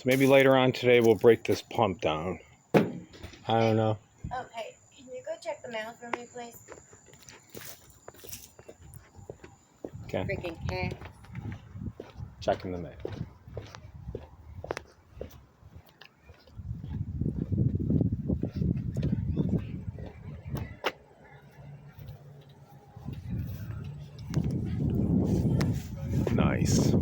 So maybe later on today we'll break this pump down. I don't know. Okay, can you go check the mail for me, please? Okay. Freaking cat. Checking the mail. Nice.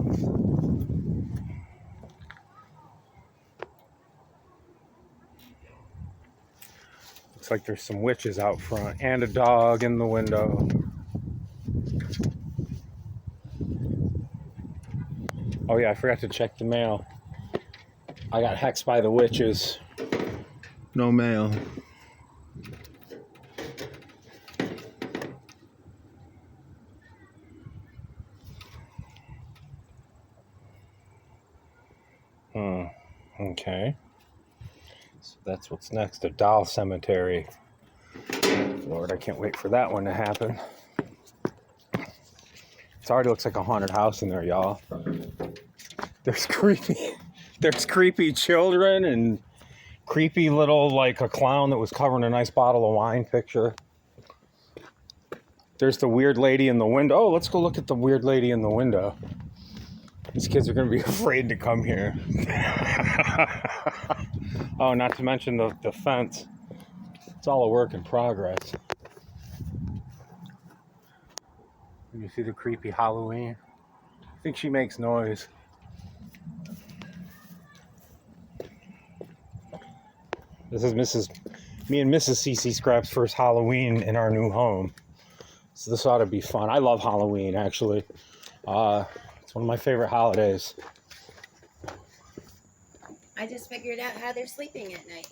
Looks like there's some witches out front and a dog in the window. Oh yeah, I forgot to check the mail. I got hexed by the witches. No mail. Okay. So that's what's next, a doll cemetery. Lord, I can't wait for that one to happen. It already looks like a haunted house in there, y'all. There's creepy children and creepy little, like a clown that was covering a nice bottle of wine picture. There's the weird lady in the window. Oh, let's go look at the weird lady in the window. These kids are going to be afraid to come here. Oh, not to mention the fence. It's all a work in progress. You see the creepy Halloween? I think she makes noise. This is me and Mrs Ccscraps' first Halloween in our new home. So this ought to be fun. I love Halloween, actually. It's one of my favorite holidays. I just figured out how they're sleeping at night.